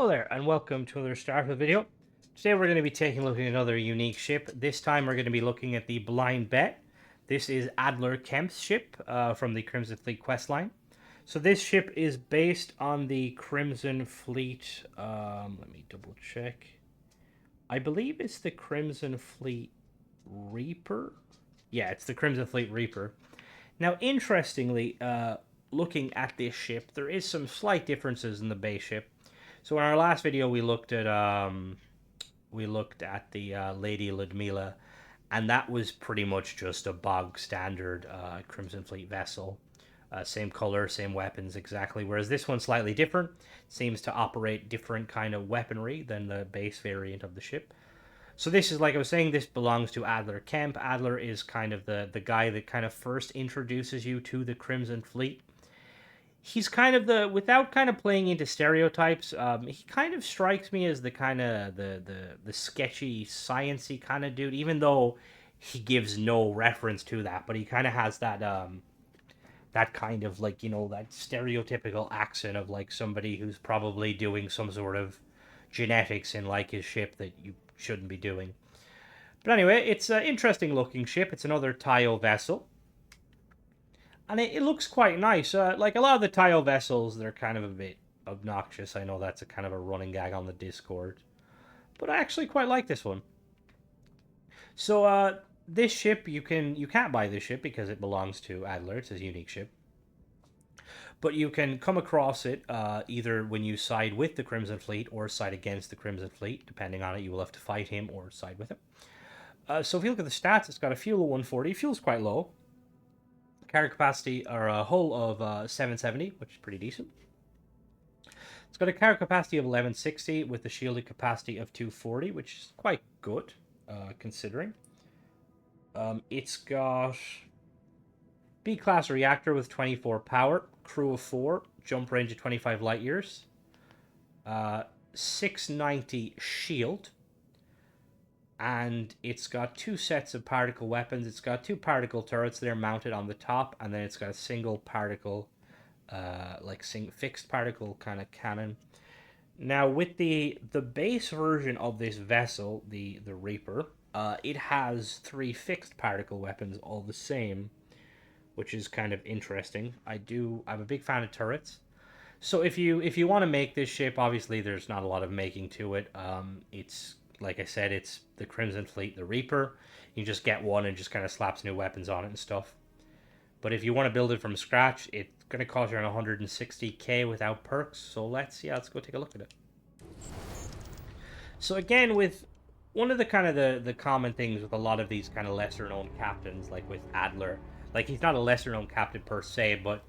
Hello there, and welcome to another Starfield video. Today we're going to be taking a look at another unique ship. This time we're going to be looking at the Blind Bet. This is Adler Kemps ship from the Crimson Fleet questline. So this ship is based on the Crimson Fleet. Let me double check. I believe it's the Crimson Fleet Reaper. Yeah, it's the Crimson Fleet Reaper. Now, interestingly, looking at this ship, there is some slight differences in the base ship. So in our last video, we looked at the Lady Ludmilla, and that was pretty much just a bog standard Crimson Fleet vessel. Same color, same weapons exactly. Whereas this one's slightly different. Seems to operate different kind of weaponry than the base variant of the ship. So this is, like I was saying, this belongs to Adler Kemp. Adler is kind of the guy that kind of first introduces you to the Crimson Fleet. He's kind of without kind of playing into stereotypes, he kind of strikes me as the kind of the sketchy, sciencey kind of dude, even though he gives no reference to that, but he kind of has that kind of, like, that stereotypical accent of like somebody who's probably doing some sort of genetics in like his ship that you shouldn't be doing. But anyway, it's an interesting looking ship. It's another Tayo vessel. And it looks quite nice. Like a lot of the Tayo vessels, they're kind of a bit obnoxious. I know that's a kind of a running gag on the Discord. But I actually quite like this one. So this ship, you can't buy this ship because it belongs to Adler. It's a unique ship. But you can come across it either when you side with the Crimson Fleet or side against the Crimson Fleet. Depending on it, you will have to fight him or side with him. So if you look at the stats, it's got a fuel of 140. Fuel's quite low. Carry capacity, or a hull of 770, which is pretty decent. It's got a carry capacity of 1160 with a shielded capacity of 240, which is quite good, considering. It's got B-class reactor with 24 power, crew of 4, jump range of 25 light years, 690 shield, and it's got 2 sets of particle weapons. It's got 2 particle turrets that are mounted on the top, and then it's got a single particle, fixed particle kind of cannon. Now, with the base version of this vessel, the Reaper, it has 3 fixed particle weapons, all the same, which is kind of interesting. I'm a big fan of turrets. So if you want to make this ship, obviously there's not a lot of making to it. It's, like I said, it's the Crimson Fleet, the Reaper. You just get one and just kind of slaps new weapons on it and stuff. But if you want to build it from scratch, it's going to cost you around 160k without perks. So let's go take a look at it. So again, with one of the kind of the common things with a lot of these kind of lesser known captains, like with Adler, like he's not a lesser known captain per se, but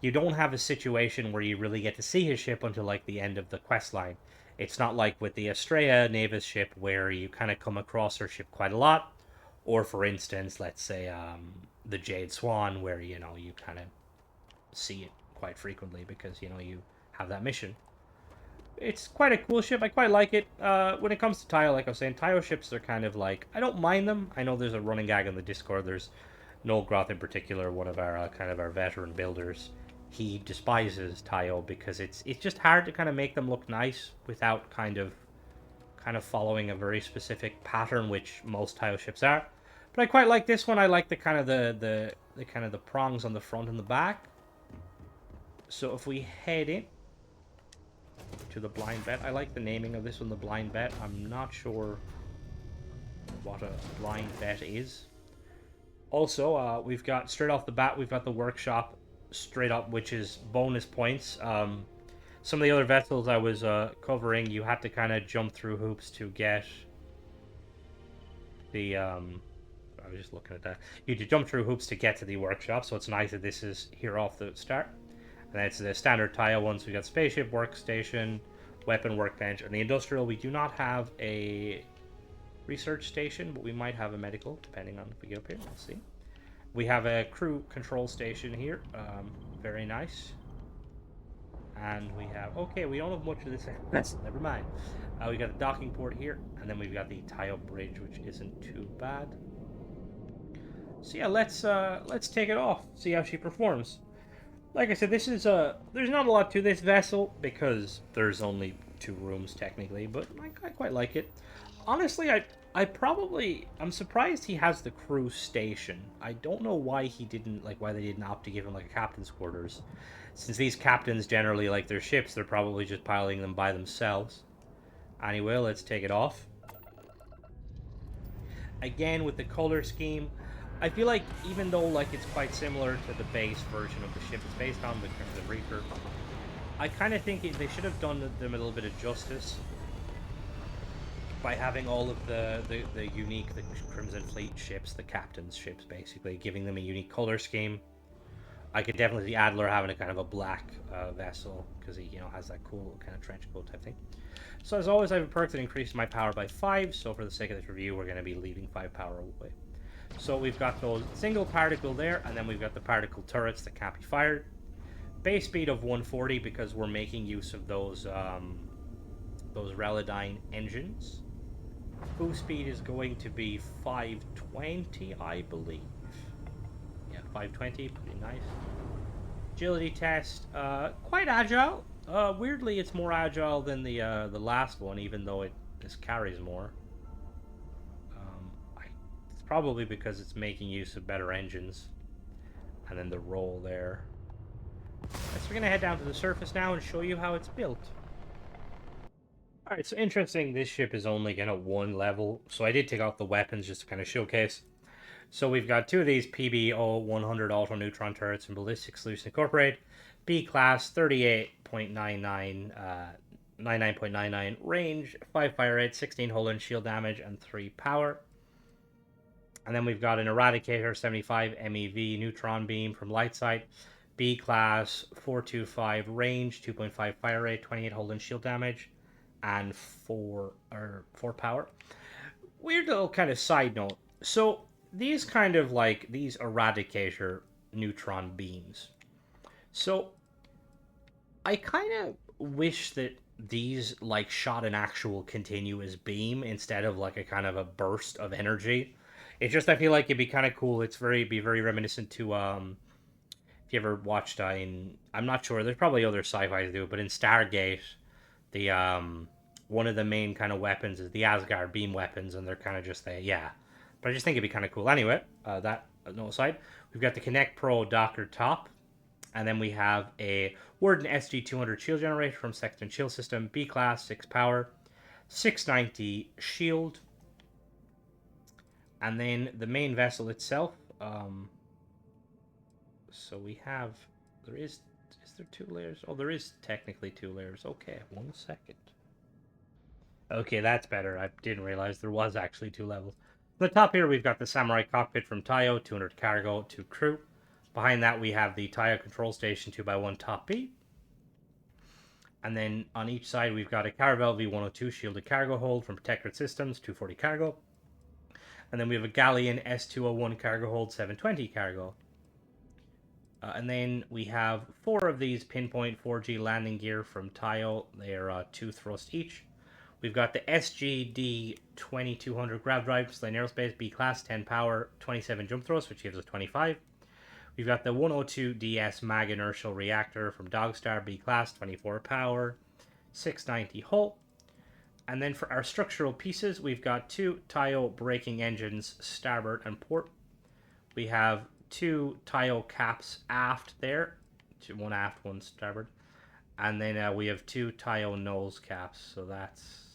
you don't have a situation where you really get to see his ship until like the end of the quest line. It's not like with the Estrella Navis ship where you kind of come across her ship quite a lot. Or, for instance, let's say the Jade Swan, where, you kind of see it quite frequently because, you have that mission. It's quite a cool ship. I quite like it. When it comes to Tayo, like I was saying, Tayo ships, they're kind of like, I don't mind them. I know there's a running gag on the Discord. There's Nolgroth in particular, one of our kind of our veteran builders. He despises Tayo because it's just hard to kind of make them look nice without kind of following a very specific pattern, which most Tayo ships are. But I quite like this one. I like the kind of the kind of the prongs on the front and the back. So if we head in to the Blind Bet, I like the naming of this one, the Blind Bet. I'm not sure what a Blind Bet is. Also, we've got, straight off the bat, we've got the workshop straight up, which is bonus points. Some of the other vessels I was covering, you had to kind of jump through hoops to get the I was just looking at that. You had to jump through hoops to get to the workshop, so it's nice that this is here off the start. And then it's the standard Tayo ones. We got spaceship, workstation, weapon workbench, and the industrial. We do not have a research station, but we might have a medical, depending on if we get up here. We'll see. We have a crew control station here. Very nice. And we have... Okay, we don't have much of this. That's never mind. We got a docking port here. And then we've got the Tayo bridge, which isn't too bad. So yeah, let's take it off. See how she performs. Like I said, this is there's not a lot to this vessel because there's only 2 rooms technically, but I quite like it. Honestly, I'm surprised he has the crew station. I don't know why he didn't why they didn't opt to give him like a captain's quarters. Since these captains generally like their ships, they're probably just piloting them by themselves. Anyway, let's take it off. Again with the color scheme, I feel like even though like it's quite similar to the base version of the ship it's based on, the Crimson Reaper, I kind of think they should have done them a little bit of justice by having all of the unique the Crimson Fleet ships, the captain's ships, basically giving them a unique color scheme. I could definitely see Adler having a kind of a black vessel because he has that cool kind of trench coat type thing. So as always, I have a perk that increases my power by 5. So for the sake of this review, we're going to be leaving 5 power away. So we've got those single particle there, and then we've got the particle turrets that can't be fired. Base speed of 140 because we're making use of those Relodyne engines. Boost speed is going to be 520, I believe. Yeah, 520, pretty nice. Agility test, quite agile. Weirdly, it's more agile than the last one, even though this carries more. It's probably because it's making use of better engines. And then the roll there. So we're gonna head down to the surface now and show you how it's built. Alright, so interesting, this ship is only gonna 1 level, so I did take off the weapons just to kind of showcase. So we've got 2 of these PBO-100 auto-neutron turrets from Ballistic Solution Incorporated. B-class, 38.99, 99.99 range, 5 fire rate, 16 hull and shield damage, and 3 power. And then we've got an Eradicator, 75 MeV neutron beam from Lightsight. B-class, 425 range, 2.5 fire rate, 28 hull and shield damage, and 4 power. Weird little kind of side note. So these kind of these Eradicator neutron beams. So I kind of wish that these shot an actual continuous beam instead of a kind of a burst of energy. It's just I feel like it'd be kind of cool. Be very reminiscent to if you ever watched I'm not sure. There's probably other sci-fi to do it, but in Stargate, the one of the main kind of weapons is the Asgard beam weapons, and they're kind of just yeah. But I just think it'd be kind of cool. Anyway, that no aside, we've got the Connect Pro Docker top, and then we have a Warden SG200 shield generator from Sexton Shield System, B class, 6 power, 690 shield, and then the main vessel itself. So we have is there 2 layers? Oh, there is technically 2 layers. Okay, 1 second. Okay, that's better. I didn't realize there was actually 2 levels. On the top here, we've got the Samurai Cockpit from Tayo, 200 cargo, 2 crew. Behind that, we have the Tayo Control Station 2x1 top B. And then on each side, we've got a Caravel V102 shielded cargo hold from Protectorate Systems, 240 cargo. And then we have a Galleon S201 cargo hold, 720 cargo. And then we have 4 of these Pinpoint 4G landing gear from Tayo. They are 2 thrust each. We've got the SGD 2200 grav drive, Slane Aerospace, B class, 10 power, 27 jump thrust, which gives us 25. We've got the 102DS mag inertial reactor from Dogstar, B class, 24 power, 690 hull. And then for our structural pieces, we've got 2 Tayo braking engines, starboard and port. We have 2 Tayo caps aft there, 1 aft, 1 starboard. And then we have 2 Tayo nose caps, so that's...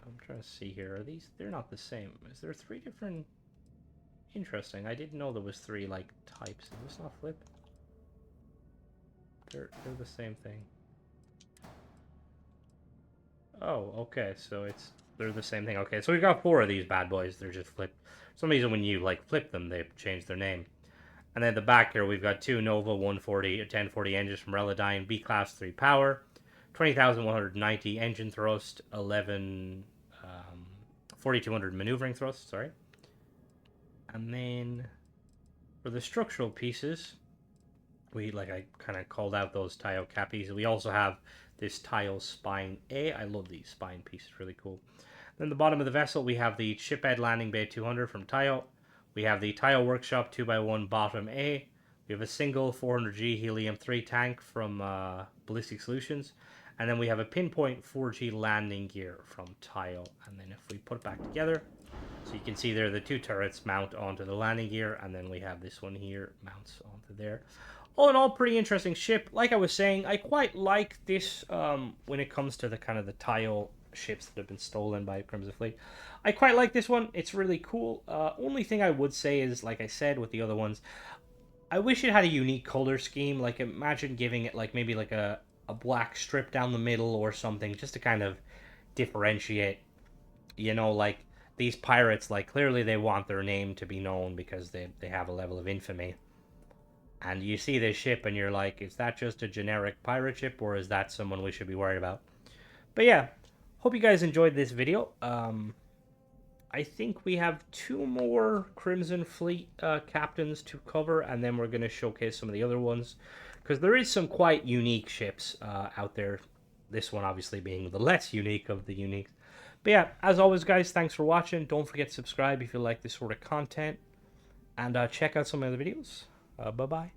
I'm trying to see here. Are these... They're not the same. Is there 3 different... Interesting. I didn't know there was 3, types. Is this not flip? They're the same thing. Oh, okay. So they're the same thing. Okay, so we've got 4 of these bad boys. They're just flipped. For some reason, when you, flip them, they change their name. And then at the back here, we've got 2 Nova 140 or 1040 engines from Relodyne, B class, 3 power, 20,190 engine thrust, 4,200 maneuvering thrust, sorry. And then for the structural pieces, I kind of called out those Tayo cappies. We also have this Tayo spine A. I love these spine pieces, really cool. Then the bottom of the vessel, we have the Shipbed Landing Bay 200 from Tayo. We have the Tayo Workshop 2x1 bottom A. We have a single 400G helium-3 tank from Ballistic Solutions. And then we have a pinpoint 4G landing gear from Tile. And then if we put it back together, so you can see there the two turrets mount onto the landing gear. And then we have this one here mounts onto there. All in all, pretty interesting ship. Like I was saying, I quite like this when it comes to the kind of the Tile ships that have been stolen by Crimson Fleet. I quite like this one. It's really cool. Only thing I would say is, like I said with the other ones, I wish it had a unique color scheme. Like, imagine giving it like maybe like a black strip down the middle or something, just to kind of differentiate. You know, like these pirates, like clearly they want their name to be known because they have a level of infamy. And you see this ship and you're like, is that just a generic pirate ship or is that someone we should be worried about? But yeah, hope you guys enjoyed this video. I think we have 2 more Crimson Fleet captains to cover, and then we're going to showcase some of the other ones. Because there is some quite unique ships out there. This one obviously being the less unique of the uniques. But yeah, as always guys, thanks for watching. Don't forget to subscribe if you like this sort of content. And check out some of the videos. Bye-bye.